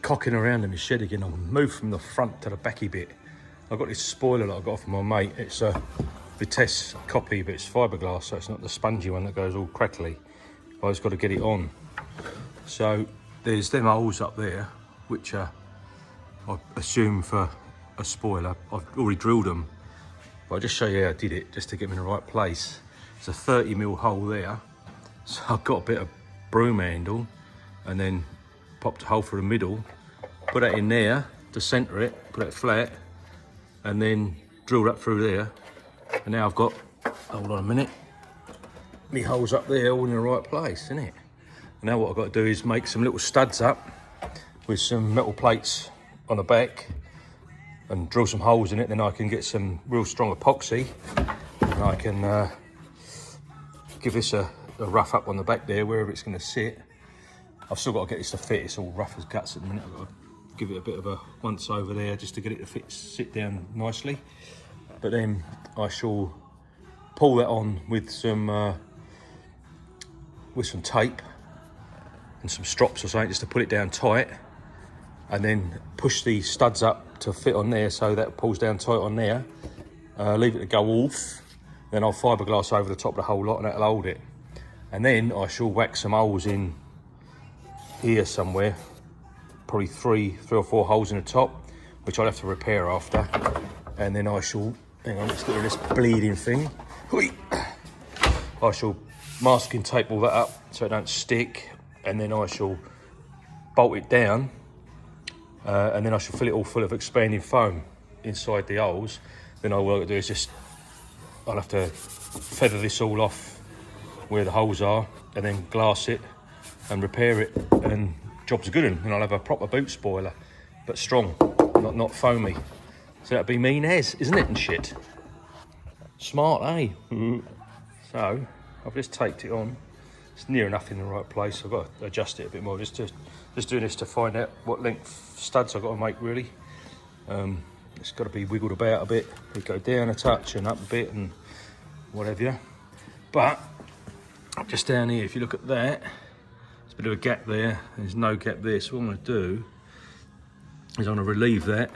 cocking around in my shed again. I'll move from the front to the backy bit. I've got this spoiler that I got off my mate. It's a Vitesse copy, but it's fiberglass, so it's not the spongy one that goes all crackly. I just got to get it on. So there's them holes up there, which are, I assume, for a spoiler. I've already drilled them, but I'll just show you how I did it, just to get them in the right place. It's a 30mm hole there. So I've got a bit of broom handle, and then popped a hole through the middle, put that in there to centre it, put it flat, and then drill that through there. And now I've got, hold on a minute, my holes up there all in the right place, isn't it? And now what I've got to do is make some little studs up with some metal plates on the back and drill some holes in it. Then I can get some real strong epoxy, and I can give this a rough up on the back there, wherever it's going to sit. I've still got to get this to fit. It's all rough as guts at the minute. I've got to give it a bit of a once over there just to get it to sit down nicely. But then I shall pull that on with some tape and some strops or something, just to pull it down tight, and then push the studs up to fit on there, so that pulls down tight on there. Leave it to go off, then I'll fiberglass over the top of the whole lot, and that'll hold it. And then I shall whack some holes in here somewhere, probably three or four holes in the top, which I'll have to repair after. And then I shall, hang on, let's get rid of this bleeding thing. I shall masking tape all that up so it don't stick, and then I shall bolt it down, and then I shall fill it all full of expanding foam inside the holes. Then all I've got to do is just, I'll have to feather this all off where the holes are, and then glass it and repair it, and job's good. And I'll have a proper boot spoiler, but strong, not foamy. So that'd be mean as, isn't it, and shit? Smart, eh? So I've just taped it on. It's near enough in the right place. I've got to adjust it a bit more. Just doing this to find out what length studs I've got to make, really. It's got to be wiggled about a bit. We go down a touch and up a bit and whatever. But just down here, if you look at that, there's a bit of a gap there. There's no gap there. So what I'm going to do is I'm going to relieve that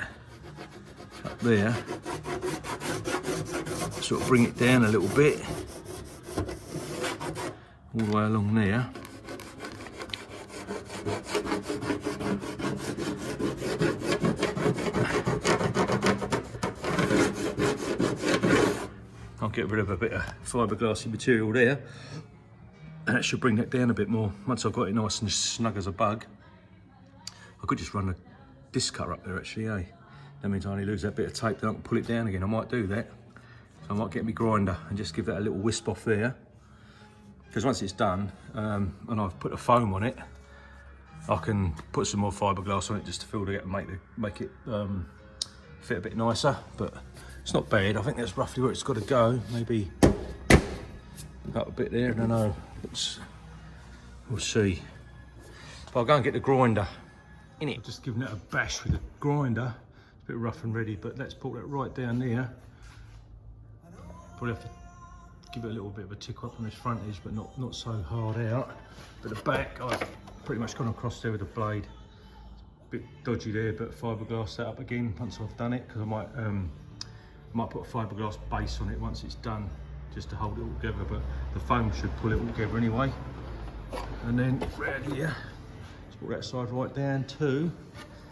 up there. Sort of bring it down a little bit, all the way along there. I'll get rid of a bit of fiberglassy material there, and that should bring that down a bit more. Once I've got it nice and snug as a bug, I could just run a disc cutter up there actually, eh? That means I only lose that bit of tape, then I can pull it down again. I might do that. So I might get my grinder and just give that a little wisp off there. Because once it's done, and I've put a foam on it, I can put some more fiberglass on it just to fill it and make it fit a bit nicer. But it's not bad. I think that's roughly where it's got to go. Maybe up a bit there, I don't know. We'll see. But I'll go and get the grinder in it. I've just given it a bash with the grinder. It's a bit rough and ready, but let's pull that right down there. Probably have to give it a little bit of a tick up on this front edge, but not so hard out. But the back, I've pretty much gone across there with the blade. It's a bit dodgy there, but fiberglass that up again once I've done it, because I might put a fiberglass base on it once it's done, just to hold it all together. But the foam should pull it all together anyway. And then round here, let's put that side right down too.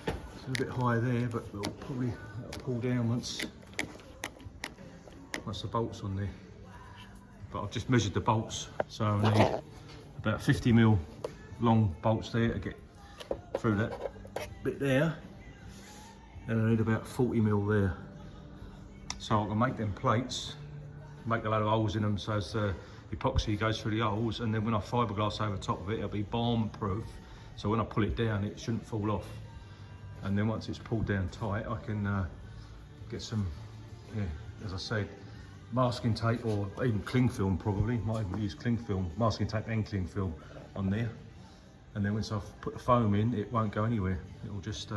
It's a bit high there, but it'll probably pull down once the bolt's on there. But I've just measured the bolts, so I need about 50mm long bolts there to get through that bit there, and I need about 40mm there. So I can make them plates, make a load of holes in them so as the epoxy goes through the holes, and then when I fiberglass over the top of it, it'll be bomb proof, so when I pull it down it shouldn't fall off. And then once it's pulled down tight, I can get some, as I said, masking tape or even cling film, probably might even use cling film, masking tape and cling film on there. And then once I've put the foam in, it won't go anywhere. It'll just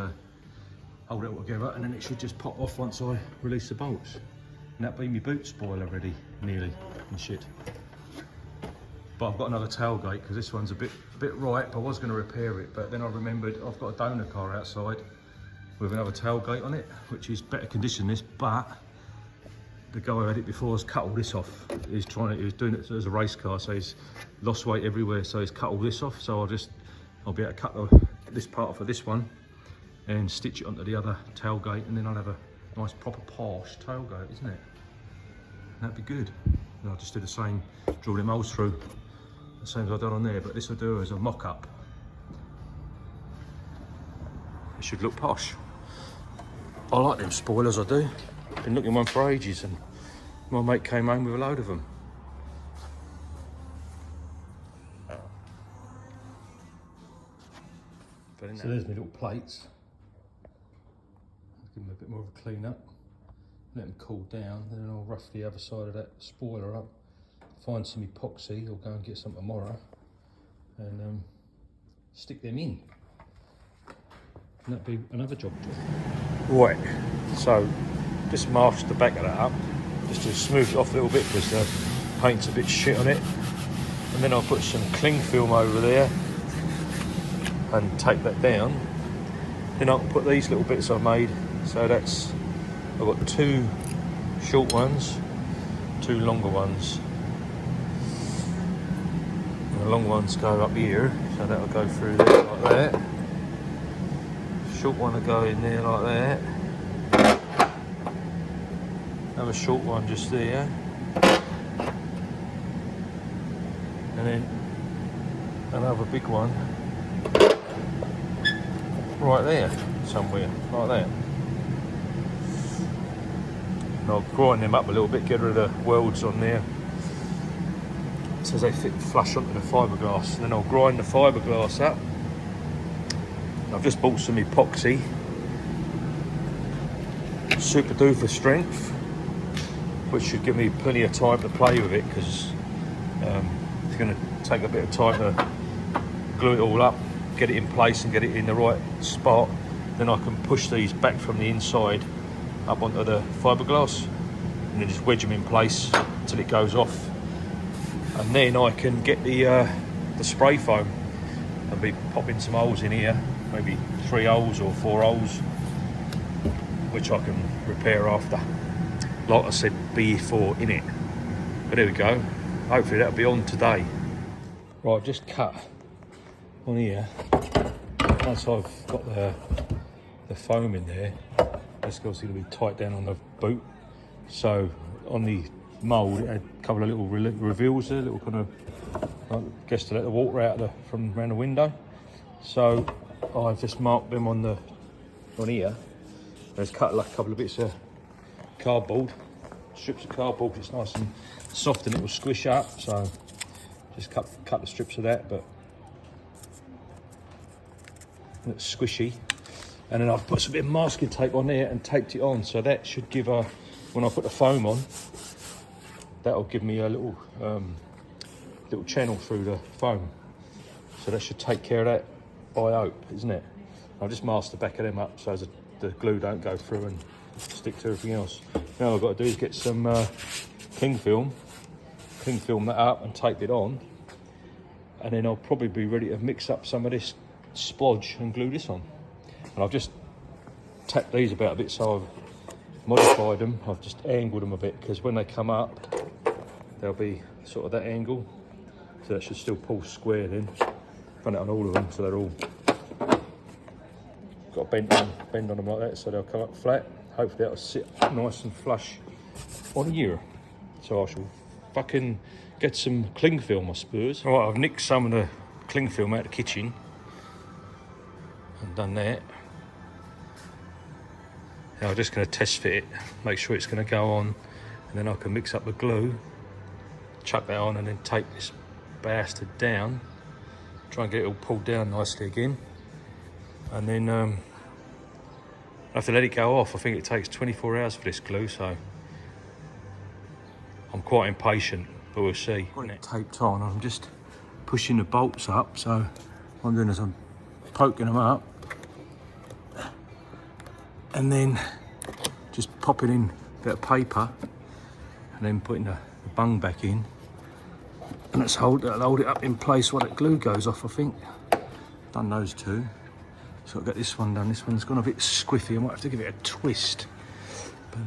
hold it all together, and then it should just pop off once I release the bolts. And that'll be my boot spoiler ready, nearly, and shit. But I've got another tailgate because this one's a bit right. But I was going to repair it, but then I remembered I've got a donor car outside with another tailgate on it, which is better condition than this, but the guy who had it before has cut all this off. He was doing it as a race car, so he's lost weight everywhere, so he's cut all this off. So I'll be able to cut this part off of this one and stitch it onto the other tailgate, and then I'll have a nice proper posh tailgate, isn't it? That'd be good. And I'll just do the same, drill them holes through, the same as I've done on there, but this will do as a mock-up. It should look posh. I like them spoilers, I do. Been looking one for ages, and my mate came home with a load of them. So there's my little plates. Give them a bit more of a clean up. Let them cool down, and then I'll rough the other side of that spoiler up. Find some epoxy, or go and get some tomorrow, and stick them in. And that'd be another job. Right, so just mask the back of that up, just to smooth it off a little bit because the paint's a bit shit on it. And then I'll put some cling film over there and take that down. Then I'll put these little bits I made. So that's, I've got 2 short ones, 2 longer ones. And the long ones go up here, so that'll go through there like that. Short one will go in there like that. Another short one just there. And then another big one right there somewhere, like that. And I'll grind them up a little bit, get rid of the welds on there so they fit flush onto the fiberglass. And then I'll grind the fiberglass up. I've just bought some epoxy, super duper strength, which should give me plenty of time to play with it, because it's going to take a bit of time to glue it all up, get it in place and get it in the right spot. Then I can push these back from the inside up onto the fiberglass and then just wedge them in place until it goes off. And then I can get the spray foam and be popping some holes in here, maybe 3 holes or 4 holes, which I can repair after. Like I said before, in it. But there we go. Hopefully that'll be on today. Right, I've just cut on here. Once I've got the foam in there, it's obviously going to be tight down on the boot. So on the mould, it had a couple of little reveals there, little kind of, I guess, to let the water out from around the window. So I've just marked them on here. There's cut like a couple of bits of cardboard, strips of cardboard. It's nice and soft and it will squish up. So just cut the strips of that, but it's squishy. And then I've put some bit of masking tape on there and taped it on. So that should give when I put the foam on, that'll give me a little channel through the foam. So that should take care of that, I hope, isn't it? I'll just mask the back of them up so the glue don't go through and stick to everything else. Now all I've got to do is get some cling film that up and tape it on, and then I'll probably be ready to mix up some of this splodge and glue this on. And I've just tapped these about a bit, so I've modified them. I've just angled them a bit because when they come up, they'll be sort of that angle. So that should still pull square then. Done it on all of them, so they're all got a bend on them like that, so they'll come up flat. Hopefully that'll sit nice and flush on here. So I shall fucking get some cling film, I suppose. All right, I've nicked some of the cling film out of the kitchen and done that. Now I'm just going to test fit it, make sure it's going to go on, and then I can mix up the glue, chuck that on, and then tape this bastard down. Try and get it all pulled down nicely again, and then I have to let it go off. I think it takes 24 hours for this glue, so I'm quite impatient, but we'll see. Got it taped on. I'm just pushing the bolts up, so what I'm doing is I'm poking them up and then just popping in a bit of paper and then putting the bung back in And that'll hold it up in place while that glue goes off, I think. Done those two. So I'll get this one done. This one's gone a bit squiffy. I might have to give it a twist. But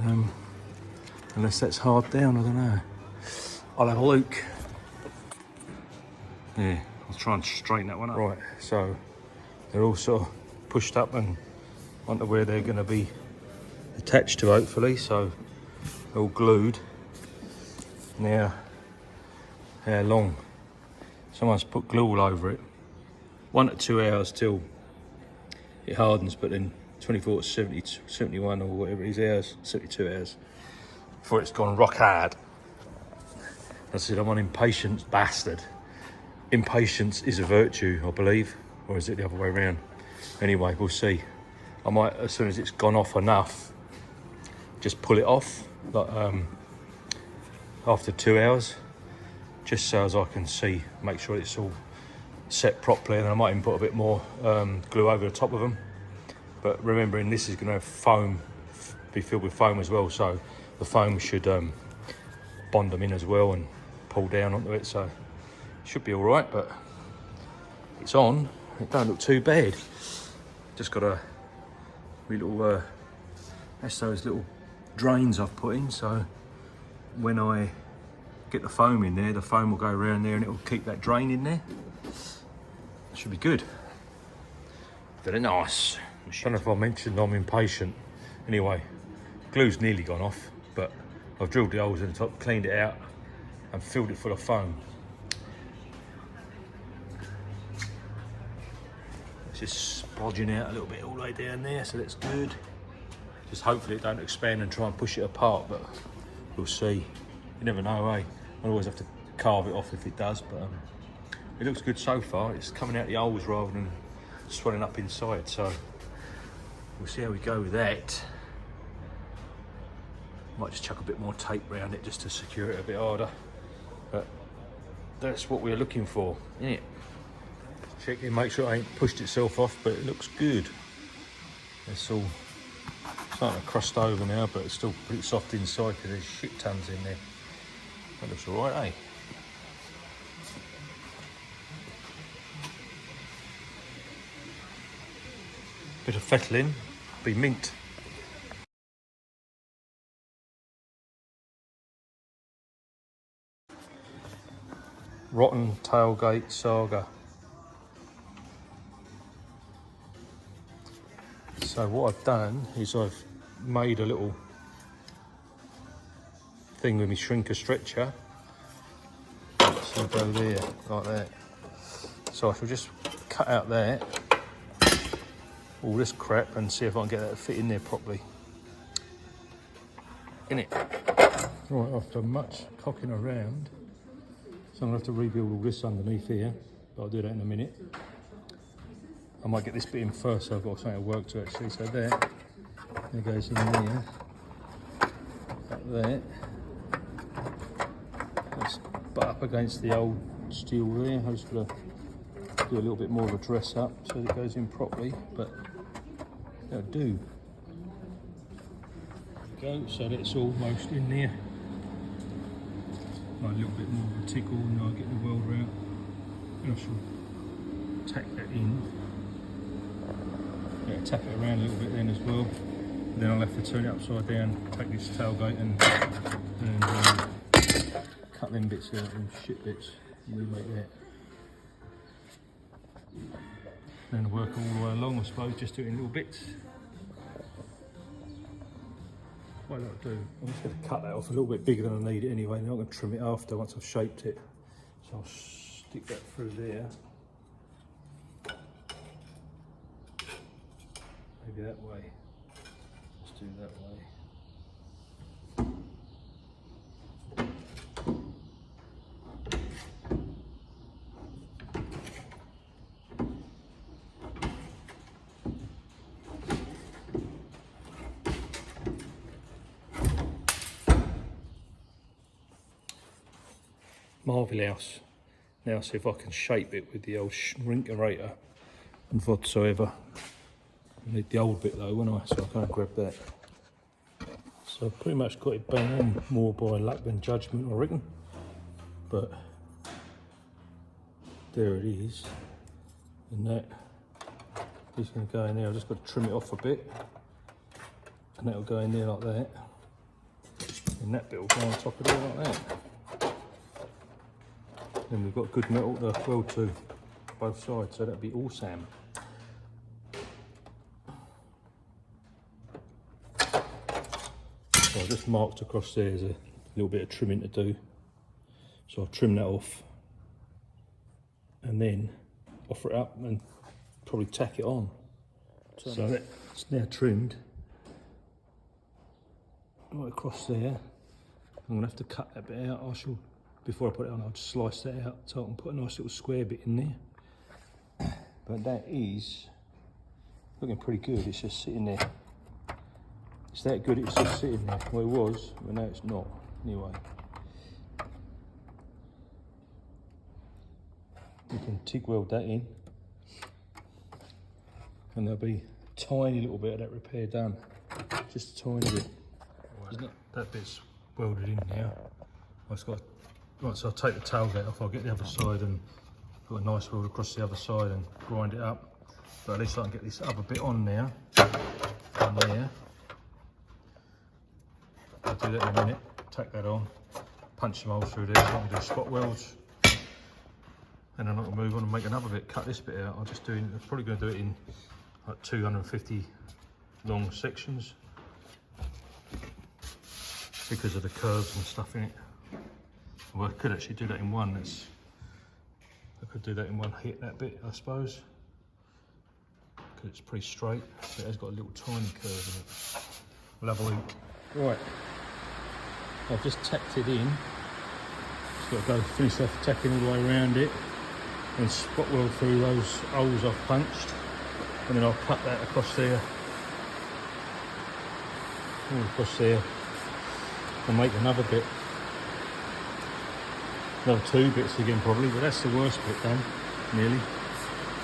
unless that's hard down, I don't know. I'll have a look. Yeah, I'll try and straighten that one up. Right, so they're all sort of pushed up and onto where they're going to be attached to, hopefully. So they're all glued. Now, how long? Someone's put glue all over it. 1 to 2 hours till it hardens, but then 24 to 70, 71 or whatever it is hours, 72 hours before it's gone rock hard. I said, I'm an impatient bastard. Impatience is a virtue, I believe, or is it the other way around? Anyway, we'll see. I might, as soon as it's gone off enough, just pull it off, like after 2 hours, just so as I can see, make sure it's all set properly, and then I might even put a bit more glue over the top of them. But remembering this is going to have foam, be filled with foam as well, so the foam should bond them in as well and pull down onto it, so it should be all right. But it's on. It don't look too bad. Just got a wee little that's those little drains I've put in, so when I get the foam in there, the foam will go around there and it will keep that drain in there. Should be good. Very nice. I don't know if I mentioned I'm impatient. Anyway, glue's nearly gone off, but I've drilled the holes in the top, cleaned it out and filled it full of foam. It's just splodging out a little bit all the way down there, so that's good. Just hopefully it don't expand and try and push it apart, but we'll see. You never know, eh? I'll always have to carve it off if it does, but it looks good so far. It's coming out the holes rather than swelling up inside, so we'll see how we go with that. Might just chuck a bit more tape around it just to secure it a bit harder, but that's what we're looking for, isn't it? Check in, make sure it ain't pushed itself off, but it looks good. It's all starting to crust over now, but it's still pretty soft inside because there's shit tons in there. That looks all right, eh? Bit of fettling, be mint. Rotten tailgate saga. So what I've done is I've made a little thing with my shrinker stretcher. So I'll go there, like that. So I shall just cut out that, all this crap, and see if I can get that to fit in there properly. In it. Right, after much cocking around, so I'm gonna have to rebuild all this underneath here, but I'll do that in a minute. I might get this bit in first, so I've got something to work to actually. So that goes in there, like that. Let's butt up against the old steel there. I just gotta do a little bit more of a dress up so that it goes in properly, but that'll do. There we go, so that's almost in there. A little bit more of a tickle and I'll get the welder out and I shall tack that in. Yeah, tap it around a little bit then as well. And then I'll have to turn it upside down, take this tailgate and cut them bits out and shit bits and remake that. Then work all the way along, I suppose, just do it in little bits. What I'll do, I'm just going to cut that off a little bit bigger than I need it anyway, and I'm going to trim it after once I've shaped it. So I'll stick that through there. Maybe that way. Let's do that way. Marvelous. Now see if I can shape it with the old shrinkerator and whatsoever. I need the old bit though, won't I? So I can't grab that. So I've pretty much got it bang on, more by luck than judgment, I reckon. But There it is. And that is going to go in there. I've just got to trim it off a bit. And that'll go in there like that. And that bit will go on top of it like that. Then we've got good metal to weld to both sides, so that'll be awesome. So I just marked across there, there's a little bit of trimming to do. So I'll trim that off and then offer it up and probably tack it on. So that's now trimmed right across there. I'm gonna have to cut that bit out. Before I put it on, I'll just slice that out so I can put a nice little square bit in there. But that is looking pretty good. It's just sitting there. It's that good, it's just sitting there. Well, it was, but now it's not. Anyway, you can TIG weld that in, and there'll be a tiny little bit of that repair done. Just a tiny bit. Isn't it? That bit's welded in now. Right, so I'll take the tailgate off, I'll get the other side and put a nice weld across the other side and grind it up. But at least I can get this other bit on now, on there. I'll do that in a minute, tack that on, punch some holes through there so I can do spot welds. And then I can move on and make another bit, cut this bit out. I'm probably going to do it in like 250 long sections because of the curves and stuff in it. Well, I could actually do that in one. I could do that in one hit, that bit, I suppose. Because it's pretty straight, but it has got a little tiny curve in it. We'll have a look. Right, I've just tacked it in. Just got to go finish off tacking all the way around it and spot weld through those holes I've punched. And then I'll cut that across there. All across there. And make another bit. Another 2 bits again probably, but that's the worst bit done, nearly.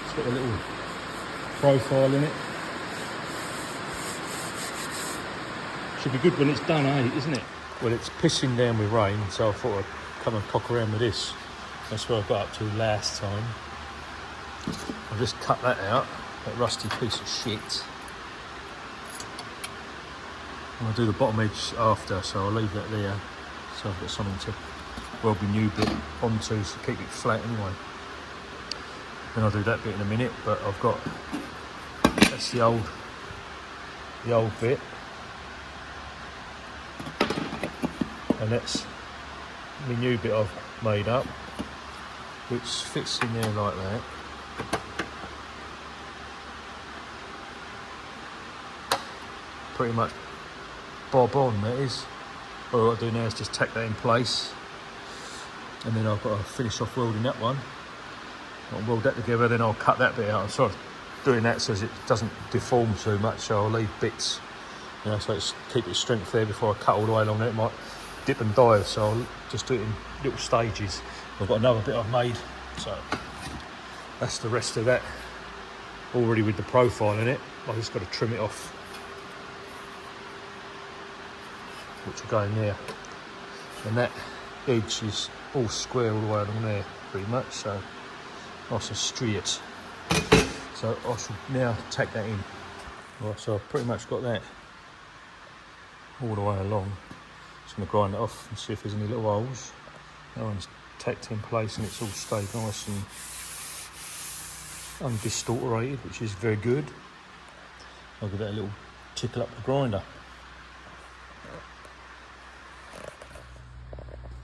It's got a little profile in it. Should be good when it's done, isn't it? Well, it's pissing down with rain, so I thought I'd come and cock around with this. That's where I got up to last time. I'll just cut that out, that rusty piece of shit. And I'll do the bottom edge after, so I'll leave that there. So I've got something to weld my new bit onto to keep it flat anyway. Then I'll do that bit in a minute, but I've got, that's the old bit. And that's my new bit I've made up, which fits in there like that. Pretty much bob on, that is. All I've got to do now is just tack that in place. And then I've got to finish off welding that one. I'll weld that together, then I'll cut that bit out. I'm sort of doing that so it doesn't deform too much, so I'll leave bits, you know, so it's keep its strength there before I cut all the way along there. It might dip and dive, so I'll just do it in little stages. I've got another bit I've made, so that's the rest of that. Already with the profile in it, I've just got to trim it off, which will go in there. And that edge is all square all the way along there, pretty much, so nice and straight. So I should now tack that in. Right, so I've pretty much got that all the way along. Just going to grind it off and see if there's any little holes. That one's tacked in place and it's all stayed nice and undistorted, which is very good. I'll give that a little tickle up the grinder.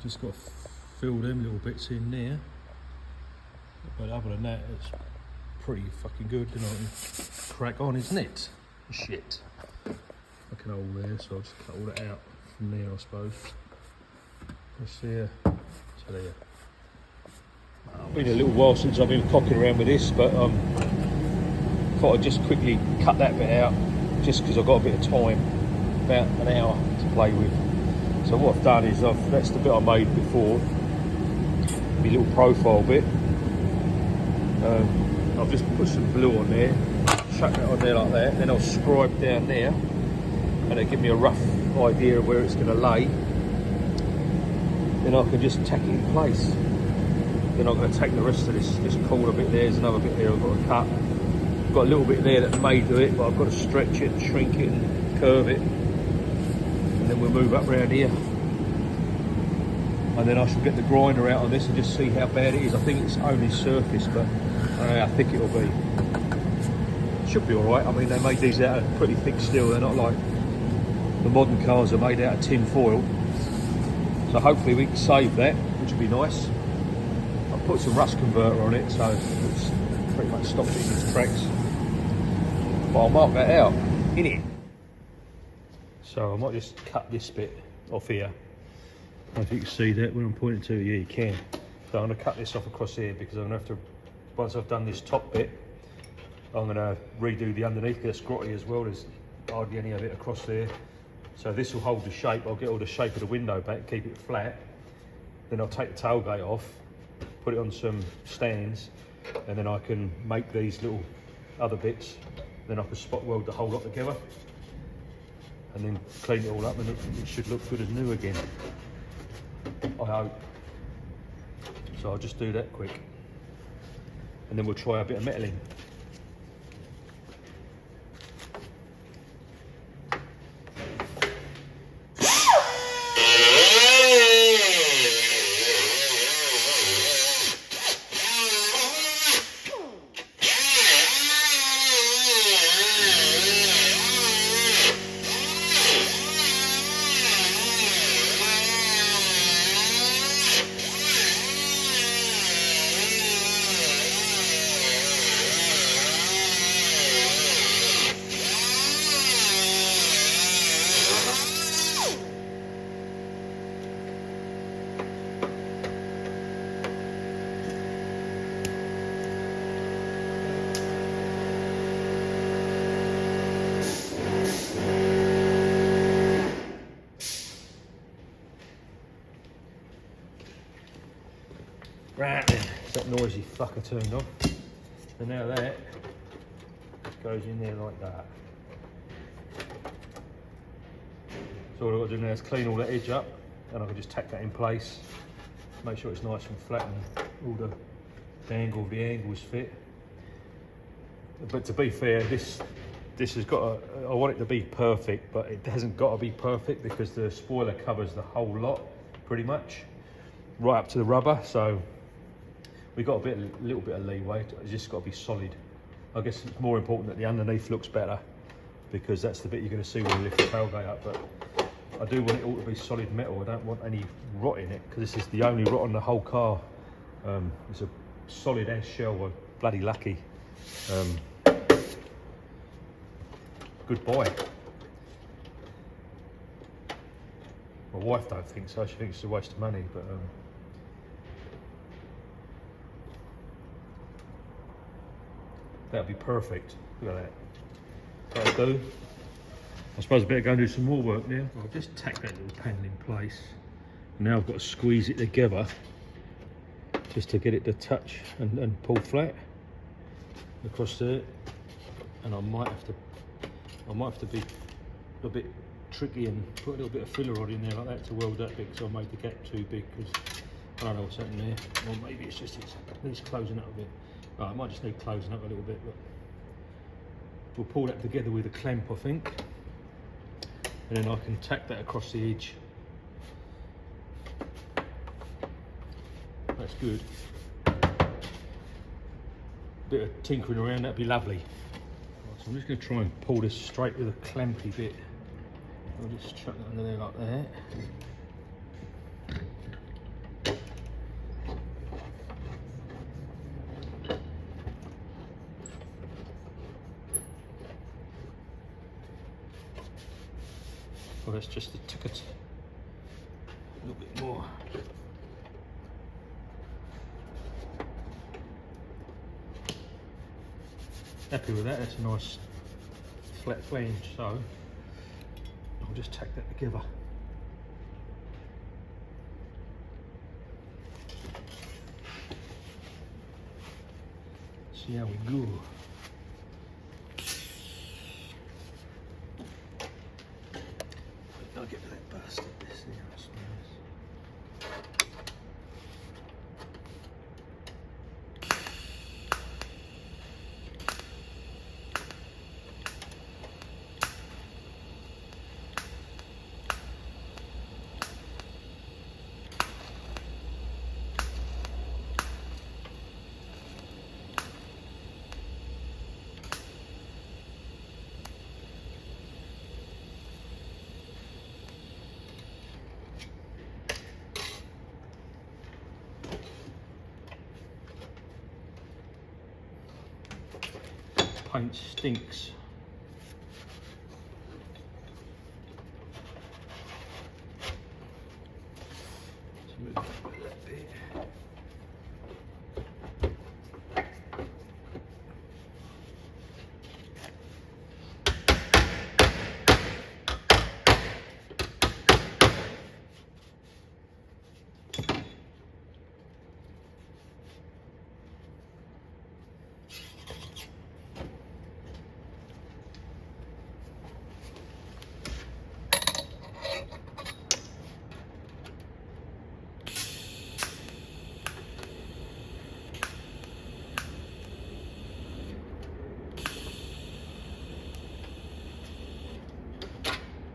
Just got to fill them little bits in there. But other than that, it's pretty fucking good. Then I can crack on, isn't it? Shit. Fucking hole there, so I'll just cut all that out from there, I suppose. Let's see here. So there. It's been a little while since I've been cocking around with this, but thought I'd just quickly cut that bit out, just because I've got a bit of time, about an hour to play with. So what I've done is that's the bit I made before, my little profile bit. I've just put some glue on there, chuck that on there like that, then I'll scribe down there, and it'll give me a rough idea of where it's going to lay. Then I can just tack it in place. Then I'm going to take the rest of this corner bit there. There's another bit there I've got to cut. Got a little bit there that may do it, but I've got to stretch it, shrink it, and curve it. And then we'll move up around here. And then I shall get the grinder out on this and just see how bad it is. I think it's only surface, but I don't know how thick it'll be. Should be alright. I mean, they made these out of pretty thick steel. They're not like the modern cars are made out of tin foil. So hopefully we can save that, which would be nice. I've put some rust converter on it, so it's pretty much stopped it in its tracks. But I'll mark that out in it. So I might just cut this bit off here. I don't know if you can see that when I'm pointing to it. Yeah, you can. So I'm going to cut this off across here because I'm going to have to, once I've done this top bit, I'm going to redo the underneath. It's grotty as well. There's hardly any of it across there. So this will hold the shape. I'll get all the shape of the window back, keep it flat. Then I'll take the tailgate off, put it on some stands, and then I can make these little other bits. Then I can spot weld the whole lot together, and then clean it all up, and it should look good as new again. I hope. So I'll just do that quick, and then we'll try a bit of metaling. Right then, that noisy fucker turned off. So now that goes in there like that. So all I've got to do now is clean all that edge up, and I can just tack that in place, make sure it's nice and flat and all the angles fit. But to be fair, this has got I want it to be perfect, but it hasn't got to be perfect because the spoiler covers the whole lot pretty much, right up to the rubber. So we've got a little bit of leeway. It's just got to be solid. I guess it's more important that the underneath looks better because that's the bit you're going to see when you lift the tailgate up. But I do want it all to be solid metal. I don't want any rot in it because this is the only rot on the whole car. It's a solid ass shell. I'm bloody lucky. Goodbye. My wife don't think so. She thinks it's a waste of money, but that'll be perfect. Look at that. That'll do. I suppose I better go and do some more work now. I'll just tack that little panel in place. Now I've got to squeeze it together just to get it to touch and pull flat across there. And I might have to be a bit tricky and put a little bit of filler rod in there like that to weld that big, so I made the gap too big because I don't know what's happening there. Or maybe it's just it needs closing up a bit. Oh, it might just need closing up a little bit, but we'll pull that together with a clamp, I think, and then I can tack that across the edge. That's good. Bit of tinkering around, that'd be lovely. So I'm just going to try and pull this straight with a clampy bit. I'll just chuck it under there like that. Well, that's just the ticket. A little bit more. Happy with that, that's a nice flat flange, so I'll just tack that together. See how we go. I'll get that bastard this there, that's nice. paint stinks. Let's move that bit.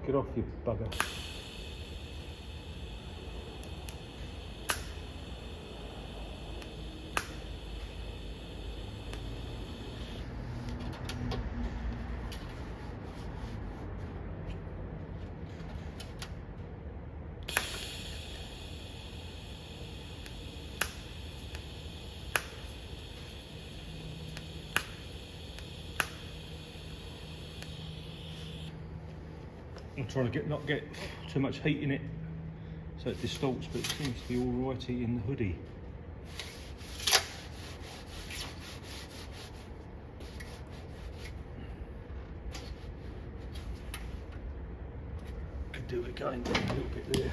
Get off, you bugger. I'm trying to not get too much heat in it so it distorts, but it seems to be all righty in the hoodie. Could do it again, a little bit there.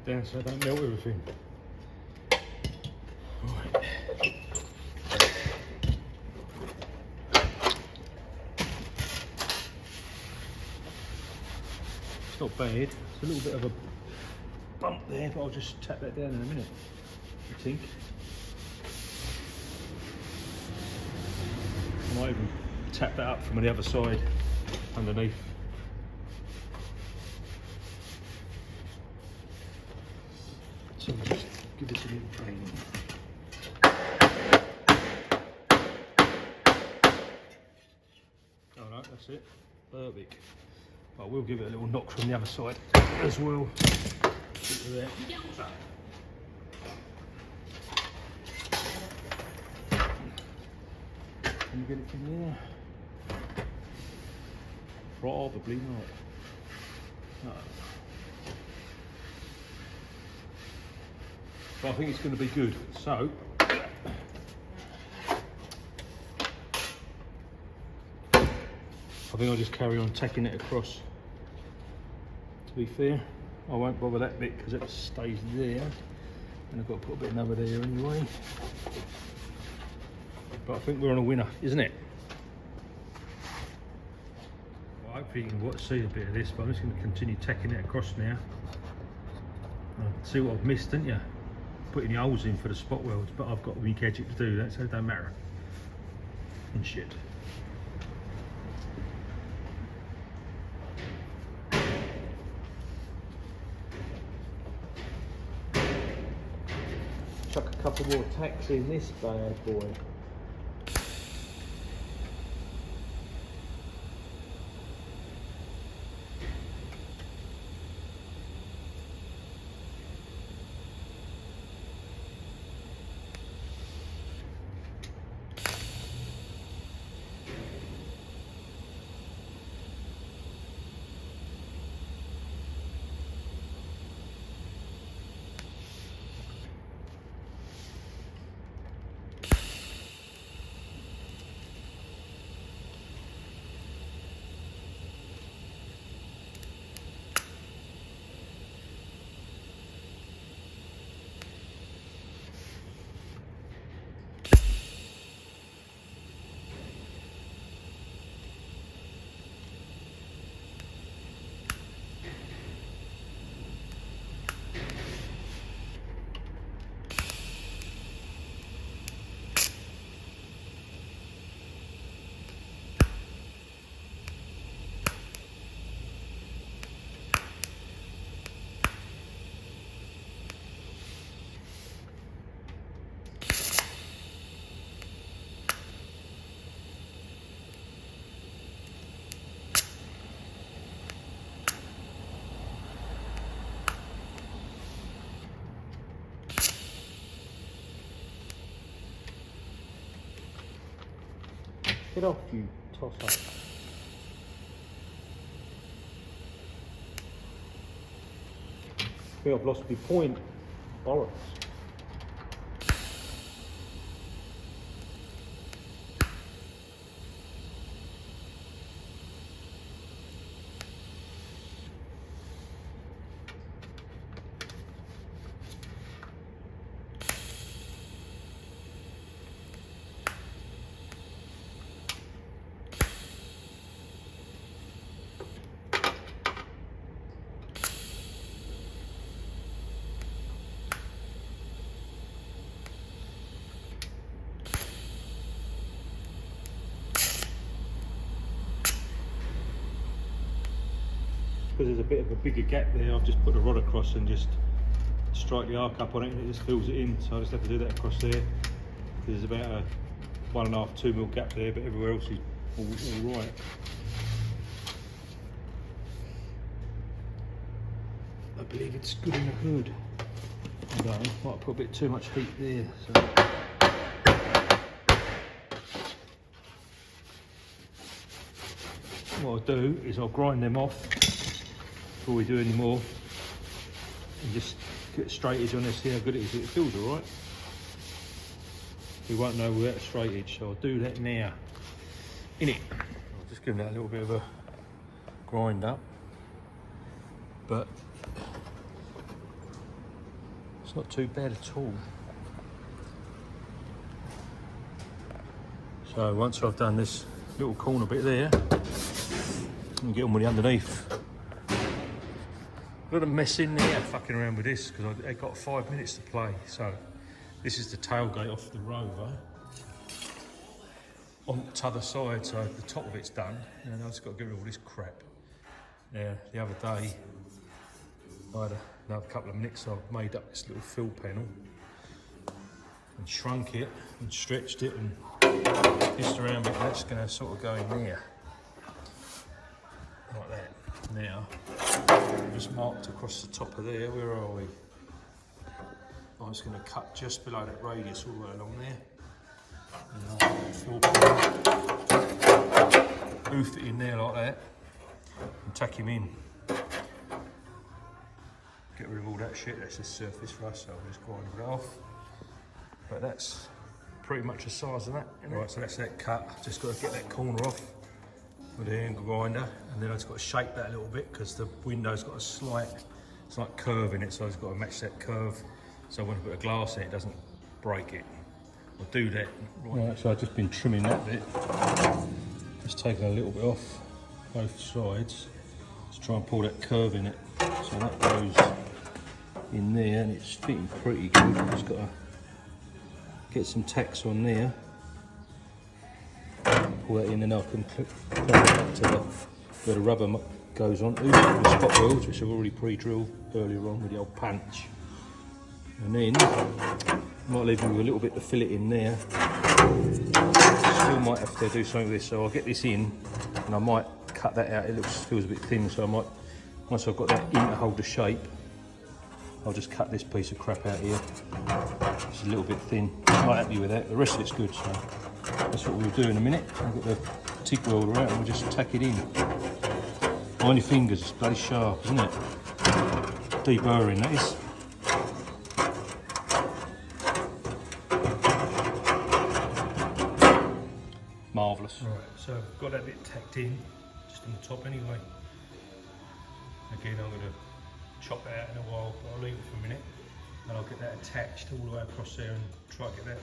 Down so I don't melt everything. Right. It's not bad, it's a little bit of a bump there, but I'll just tap that down in a minute, I think. I might even tap that up from the other side underneath. So I'll just give this a little training. Alright, that's it. Perfect. I will give it a little knock from the other side as well. There. Can you get it from there? Probably not. No. But I think it's going to be good. So, I think I'll just carry on tacking it across. To be fair, I won't bother that bit because it stays there. And I've got to put a bit over there anyway. But I think we're on a winner, isn't it? Well, hopefully you can see a bit of this, but I'm just going to continue tacking it across now. See what I've missed, didn't you? Putting the holes in for the spot welds, but I've got a wee gadget to do that, so it don't matter. And shit. Chuck a couple more tacks in this bad boy. Get off, you toss up. I think I've lost my point. Bollocks. Because there's a bit of a bigger gap there, I've just put a rod across and just strike the arc up on it and it just fills it in. So I just have to do that across there. There's about a 1.5 to 2 mil gap there, but everywhere else is all right. I believe it's good in the hood. I don't know, might put a bit too much heat there. So. What I'll do is I'll grind them off before we do any more and just get a straight edge on this, see how good it is. It feels alright. We won't know without a straight edge, so I'll do that now. I'll just give that a little bit of a grind up, but it's not too bad at all. So once I've done this little corner bit there, I can get on with the underneath. A lot of mess in there fucking around with this because I got 5 minutes to play. So this is the tailgate off the Rover on the t'other side, so the top of it's done. And I've just got to get rid of all this crap. Now the other day I had another couple of minutes, so I've made up this little fill panel and shrunk it and stretched it and pissed around with it. That's going to sort of go in there like that. Now just marked across the top of there. Where are we? I'm just going to cut just below that radius all the way along there. And I'll oof it in there like that. tack him in. Get rid of all that shit, that's just surface rust, so I'll just grind it off. But that's pretty much the size of that. Right, so that's that cut. Just got to get that corner off with the angle grinder, and then I've just got to shape that a little bit because the window's got a slight curve in it, so I've got to match that curve. So when I put a glass in it, doesn't break it. I'll do that. Right, so I've just been trimming that bit. Just taking a little bit off both sides. Just try and pull that curve in it. So that goes in there and it's fitting pretty good. I've just got to get some tacks on there. Pull that in and I can clip it back to where the rubber goes on. The spot welds, which I've already pre-drilled earlier on with the old punch. And then I might leave me with a little bit to fill it in there. Still might have to do something with this, so I'll get this in and I might cut that out. It feels a bit thin, so I might, once I've got that in to hold the shape, I'll just cut this piece of crap out here. It's a little bit thin. I'm not happy with that. The rest of it's good, so that's what we'll do in a minute. I'll get the TIG welder out and we'll just tack it in. Mind your fingers, it's bloody sharp, isn't it? Deburring, that is. Marvellous. Right, so I've got that bit tacked in, just on the top anyway. Again, I'm going to chop that out in a while, but I'll leave it for a minute. And I'll get that attached all the way across there and try to get that,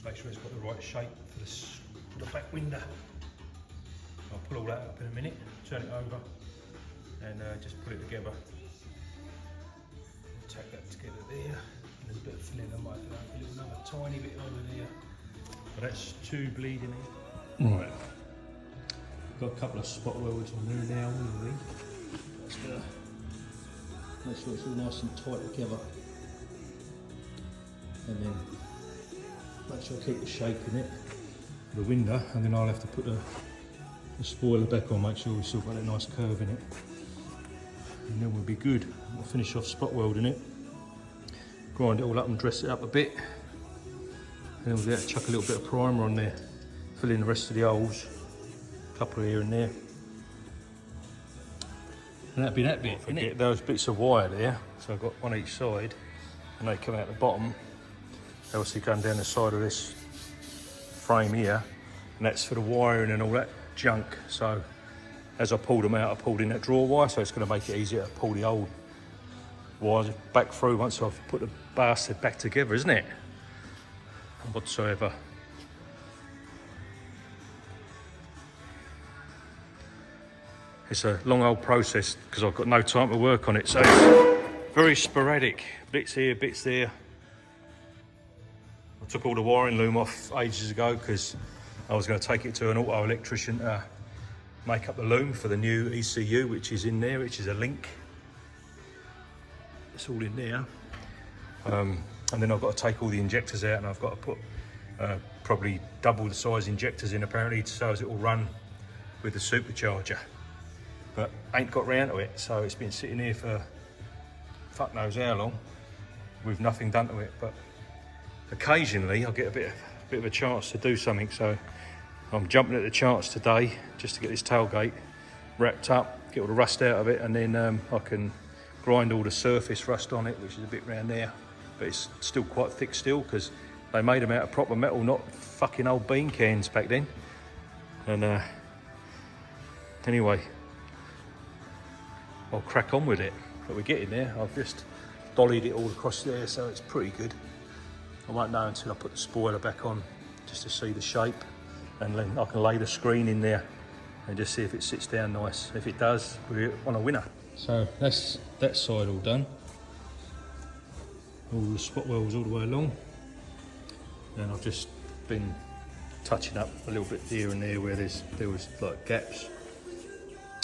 make sure it's got the right shape for the back window. I'll pull all that up in a minute, turn it over, and just put it together. Tack that together there, and there's a bit of filling I might do another tiny bit over there. But that's too bleeding in. Right. Got a couple of spot welds on there now, really. Just make sure it's all nice and tight together. And then make sure I keep the shape in it, the window, and then I'll have to put the spoiler back on, make sure we've still got that nice curve in it. And then we'll be good. I'll finish off spot welding it, grind it all up and dress it up a bit. And then we'll chuck a little bit of primer on there, fill in the rest of the holes, a couple here and there. And that'd be that bit, isn't it? Those bits of wire there, so I've got one each side, and they come out the bottom. They obviously come down the side of this frame here, and that's for the wiring and all that junk. So as I pulled them out, I pulled in that draw wire, so it's going to make it easier to pull the old wires back through once I've put the bastard back together, isn't it? Whatsoever. It's a long old process because I've got no time to work on it, so it's very sporadic. Bits here, bits there. I took all the wiring loom off ages ago because I was going to take it to an auto electrician to make up the loom for the new ECU, which is in there, which is a link. It's all in there. And then I've got to take all the injectors out, and I've got to put probably double the size injectors in apparently, so as it will run with the supercharger. But ain't got round to it, so it's been sitting here for fuck knows how long with nothing done to it. But occasionally I'll get a bit of a chance to do something, so I'm jumping at the chance today just to get this tailgate wrapped up, get all the rust out of it, and then I can grind all the surface rust on it, which is a bit round there. But it's still quite thick still because they made them out of proper metal, not fucking old bean cans back then. And anyway, I'll crack on with it. But we're getting there. I've just dollied it all across there, so it's pretty good. I won't know until I put the spoiler back on just to see the shape, and then I can lay the screen in there and just see if it sits down nice. If it does, we're on a winner. So that's that side all done. All the spot welds all the way along, and I've just been touching up a little bit here and there where there was like gaps.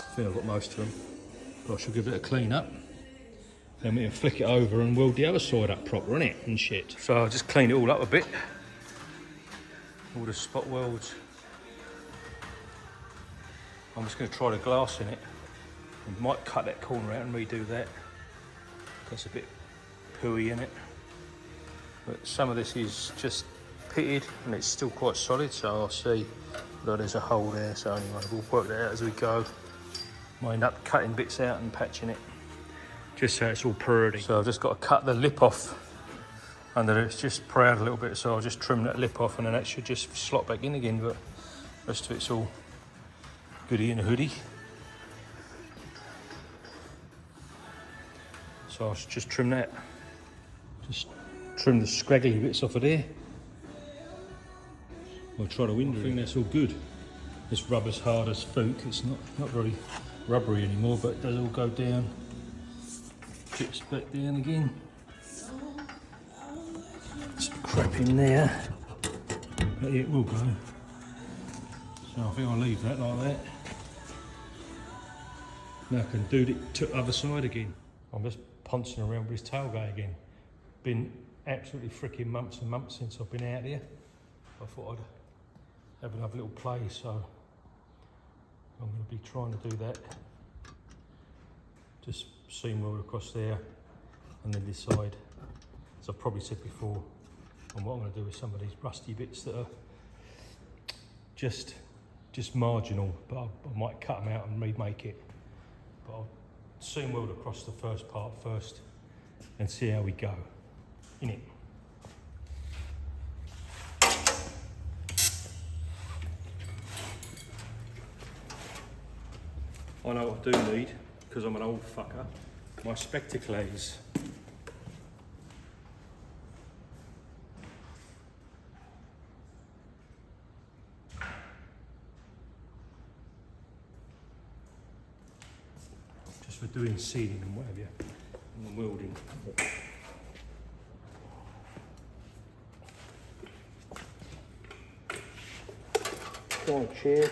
I think I've got most of them, but I should give it a clean up. Then we can flick it over and weld the other side up proper, innit, and shit. So I'll just clean it all up a bit. All the spot welds. I'm just going to try the glass in it. I might cut that corner out and redo that. That's a bit pooey in it, but some of this is just pitted and it's still quite solid, so I'll see. But there's a hole there, so anyway, we'll work that out as we go. Might end up cutting bits out and patching it, just so it's all purdy. So I've just got to cut the lip off under it. It's just proud a little bit, so I'll just trim that lip off and then that should just slot back in again, but the rest of it's all goody in a hoodie. So I'll just trim that. Just trim the scraggly bits off of there. I'll try the window. I think that's all good. This rubber's hard as folk. It's not very rubbery anymore, but it does all go down. Chips back down again. Some crap in there. But it will go. So I think I'll leave that like that. Now I can do it to the other side again. I'm just poncing around with this tailgate again. Been absolutely freaking months and months since I've been out here. I thought I'd have another little play, so I'm going to be trying to do that. Just seam weld across there and then this side. As I've probably said before, and what I'm going to do with some of these rusty bits that are just marginal, but I might cut them out and remake it. But I'll seam weld across the first part first and see how we go. In it. I know what I do need, because I'm an old fucker, my spectacles. Just for doing sealing and what have you, and welding. Go on, chair.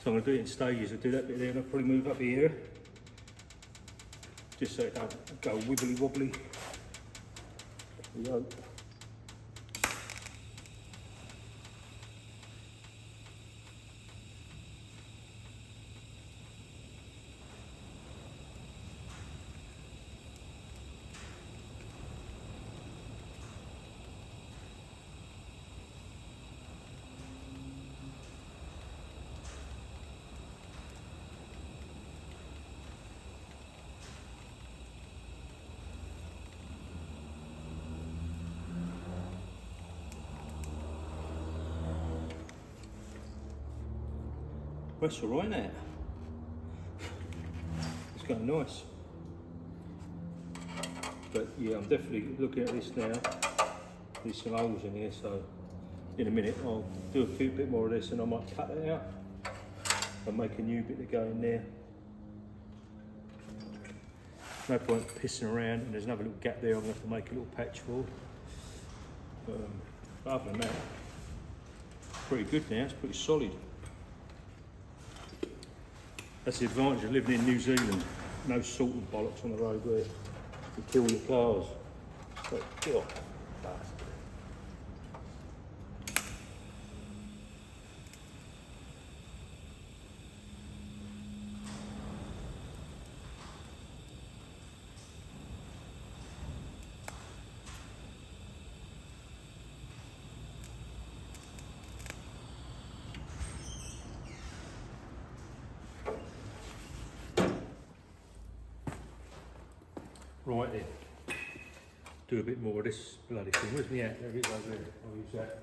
So I'm going to do it in stages. I'll do that bit there and I'll probably move up here. Just so it don't go wibbly wobbly. There we go. That's all right now. It's going nice. But yeah, I'm definitely looking at this now. There's some holes in here, so in a minute I'll do a bit more of this and I might cut it out and make a new bit to go in there. No point pissing around, and there's another little gap there I'm going to have to make a little patch for. But other than that, pretty good now, it's pretty solid. That's the advantage of living in New Zealand. No salt and bollocks on the road where you kill your cars. But get off, bastard. Right then, do a bit more of this bloody thing. Where's me at? There it is over there. I'll use that.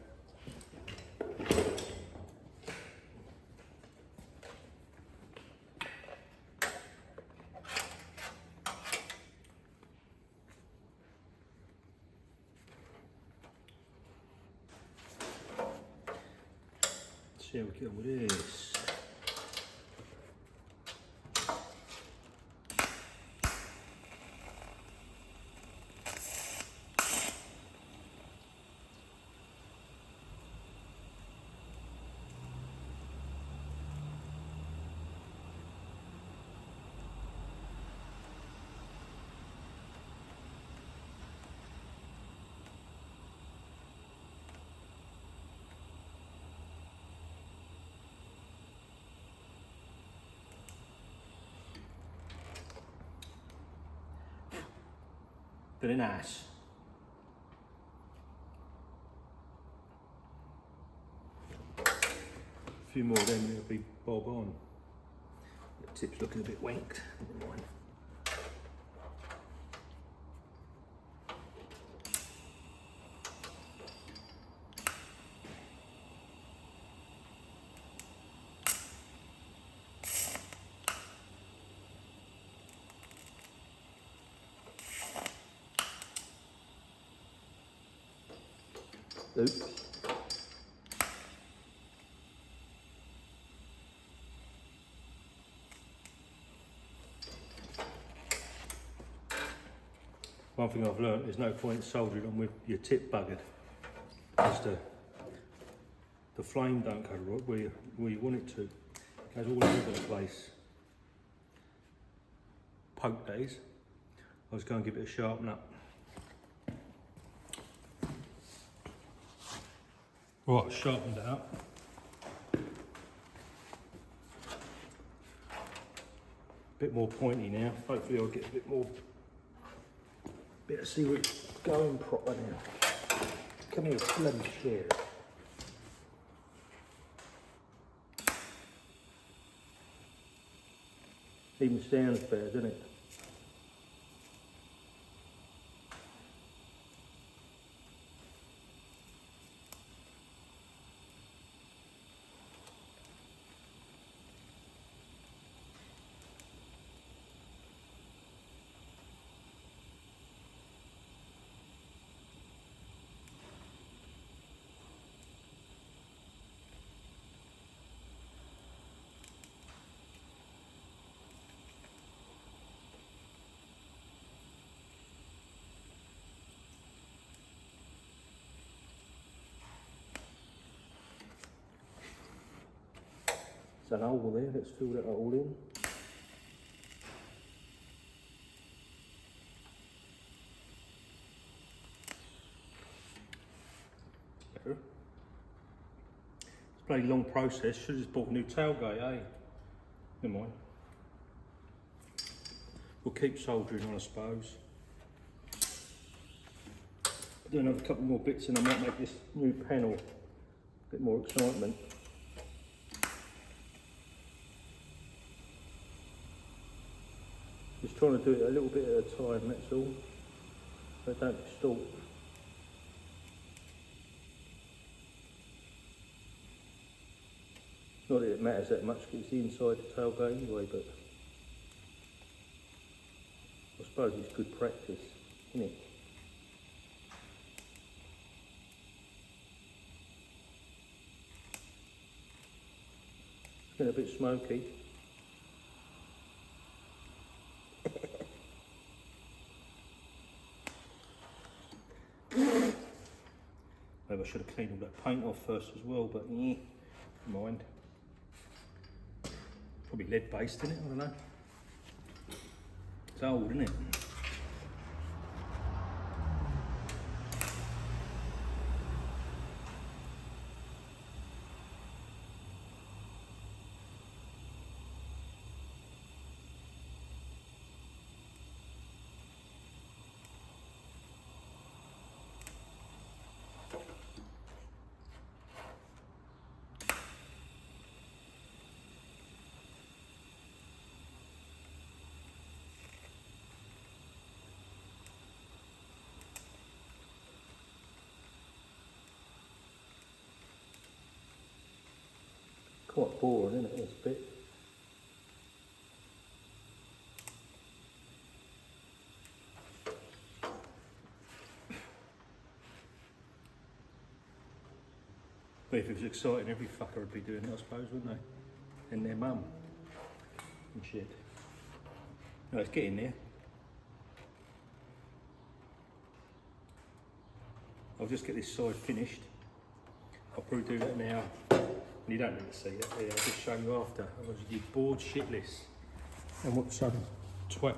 See how we get on with this. Very nice. A few more then it'll be bob on. The tip's looking a bit wanked. Never mind. Oops. One thing I've learnt, there's no point soldering on with your tip buggered, because the flame don't go right where you want it to. It goes all over the place. Poke days, I was going to give it a sharpen up. Right, sharpened it up. Bit more pointy now. Hopefully I'll get a bit more. Better see where it's going proper now. Come here, bloody chair. Even sounds better, doesn't it? There's an hole there, let's fill that hole in. There. It's a bloody long process, should have just bought a new tailgate, eh? Never mind. We'll keep soldering on, I suppose. I'll do another couple more bits and I might make this new panel a bit more excitement. Just trying to do it a little bit at a time, that's all. So don't distort. Not that it matters that much because it's inside the tailgate anyway, but I suppose it's good practice, isn't it? It's getting a bit smoky. Maybe I should have cleaned all that paint off first as well, but never mind. Probably lead based in it, I don't know. It's old, isn't it? Quite boring, isn't it, this bit? But if it was exciting, every fucker would be doing it, I suppose, wouldn't they? And their mum and shit. No, it's getting there. I'll just get this side finished. I'll probably do that now. You don't need to see it, yeah, I'll just show you after. Otherwise you get bored shitless. And what's some twat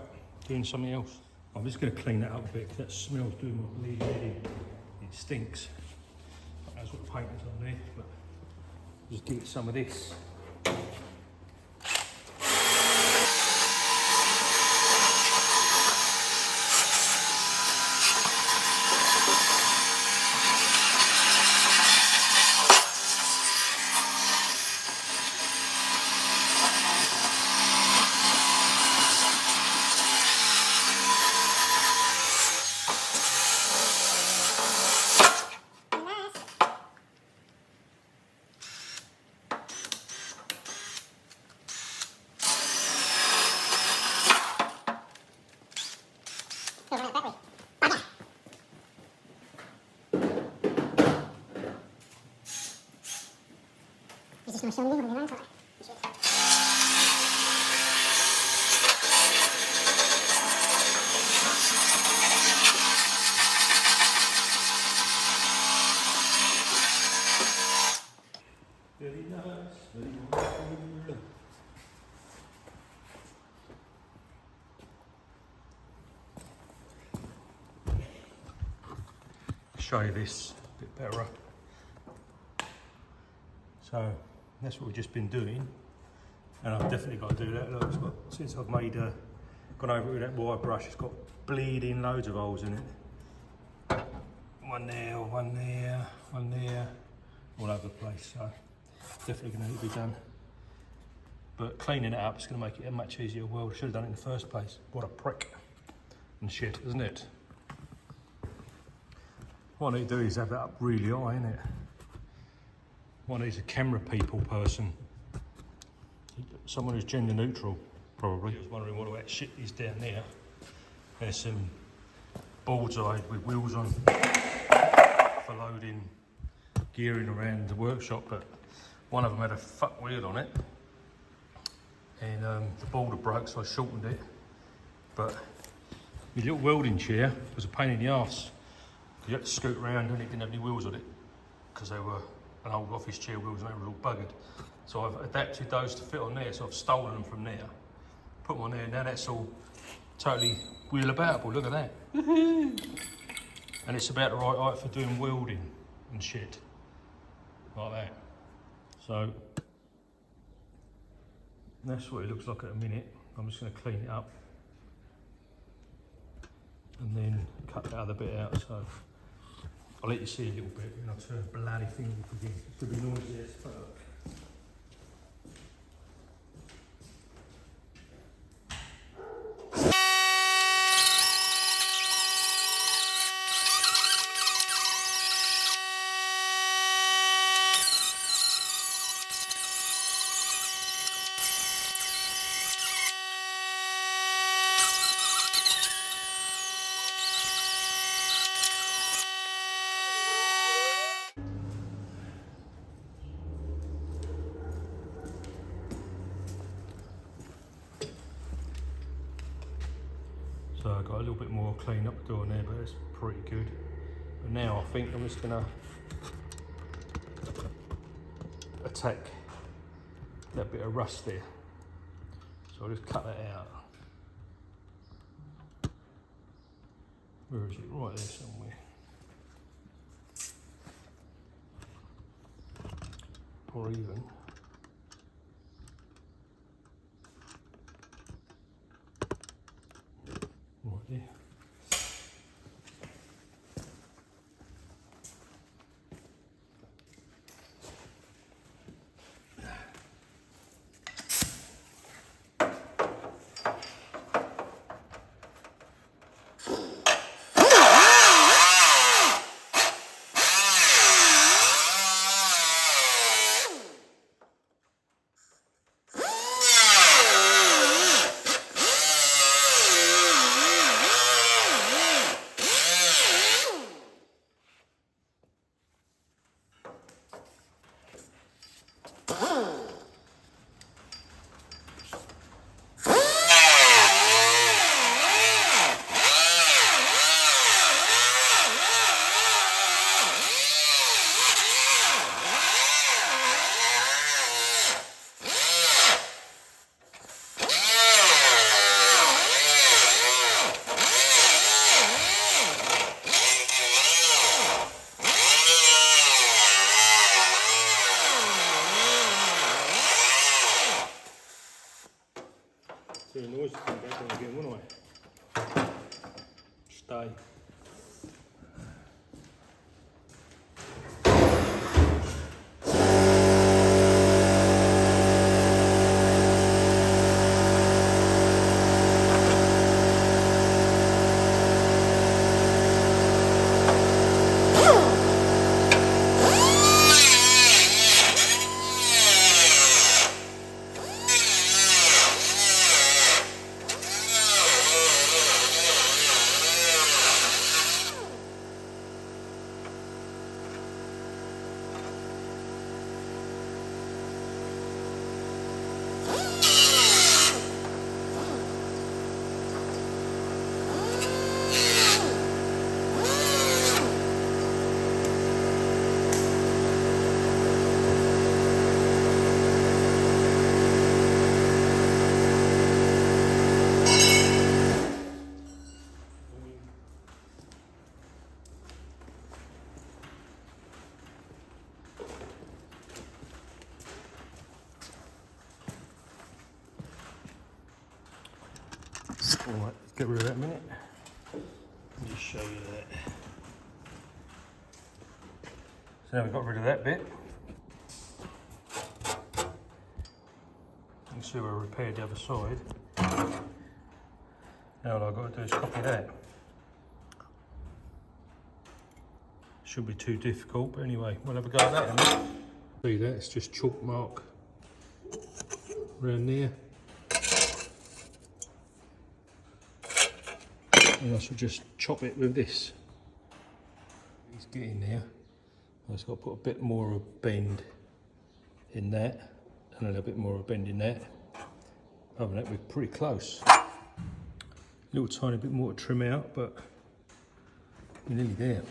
doing something else? I'm just going to clean that up a bit because that smells doing my lead ready. It stinks. That's what paint is on there, but just give it some of this. Very nice, very wonderful. Show you this a bit better. So that's what we've just been doing, and I've definitely got to do that. Look, it's got, since I've made gone over it with that wire brush, it's got bleeding loads of holes in it. One there, one there, one there, all over the place. So definitely going to need to be done. But cleaning it up is going to make it a much easier weld. Should have done it in the first place. What a prick and shit, isn't it? What I need to do is have that up really high, innit? What I need is a camera people person. Someone who's gender neutral, probably. I was wondering what all that shit is down there. There's some bullseye with wheels on for loading gearing around the workshop, but one of them had a fuck wheel on it. And the boulder broke, so I shortened it. But my little welding chair was a pain in the arse. You had to scoot around and it didn't have any wheels on it because they were an old office chair wheels and they were all buggered. So I've adapted those to fit on there, so I've stolen them from there, put them on there, now that's all totally wheel-aboutable, look at that. And it's about the right height for doing welding and shit, like that. So that's what it looks like at a minute. I'm just going to clean it up and then cut that other bit out. So I'll let you see a little bit and I'll turn the bloody thing off again. It could be noisy as fuck. So I got a little bit more clean up to do on there, but it's pretty good. But now I think I'm just gonna attack that bit of rust there. So I'll just cut that out. Where is it? Right there somewhere. Or even right there. The noise is coming back on again, won't I? Stay. Alright, get rid of that a minute. Let me just show you that. So now we've got rid of that bit. You can see where I repaired the other side. Now all I've got to do is copy that. Shouldn't be too difficult, but anyway, we'll have a go at that in a minute. See that, it's just chalk mark around there. And I should just chop it with this. It's getting there. I've just got to put a bit more of a bend in that, and a little bit more of a bend in that. Other than that, we're pretty close. A little tiny bit more to trim out, but we're nearly there.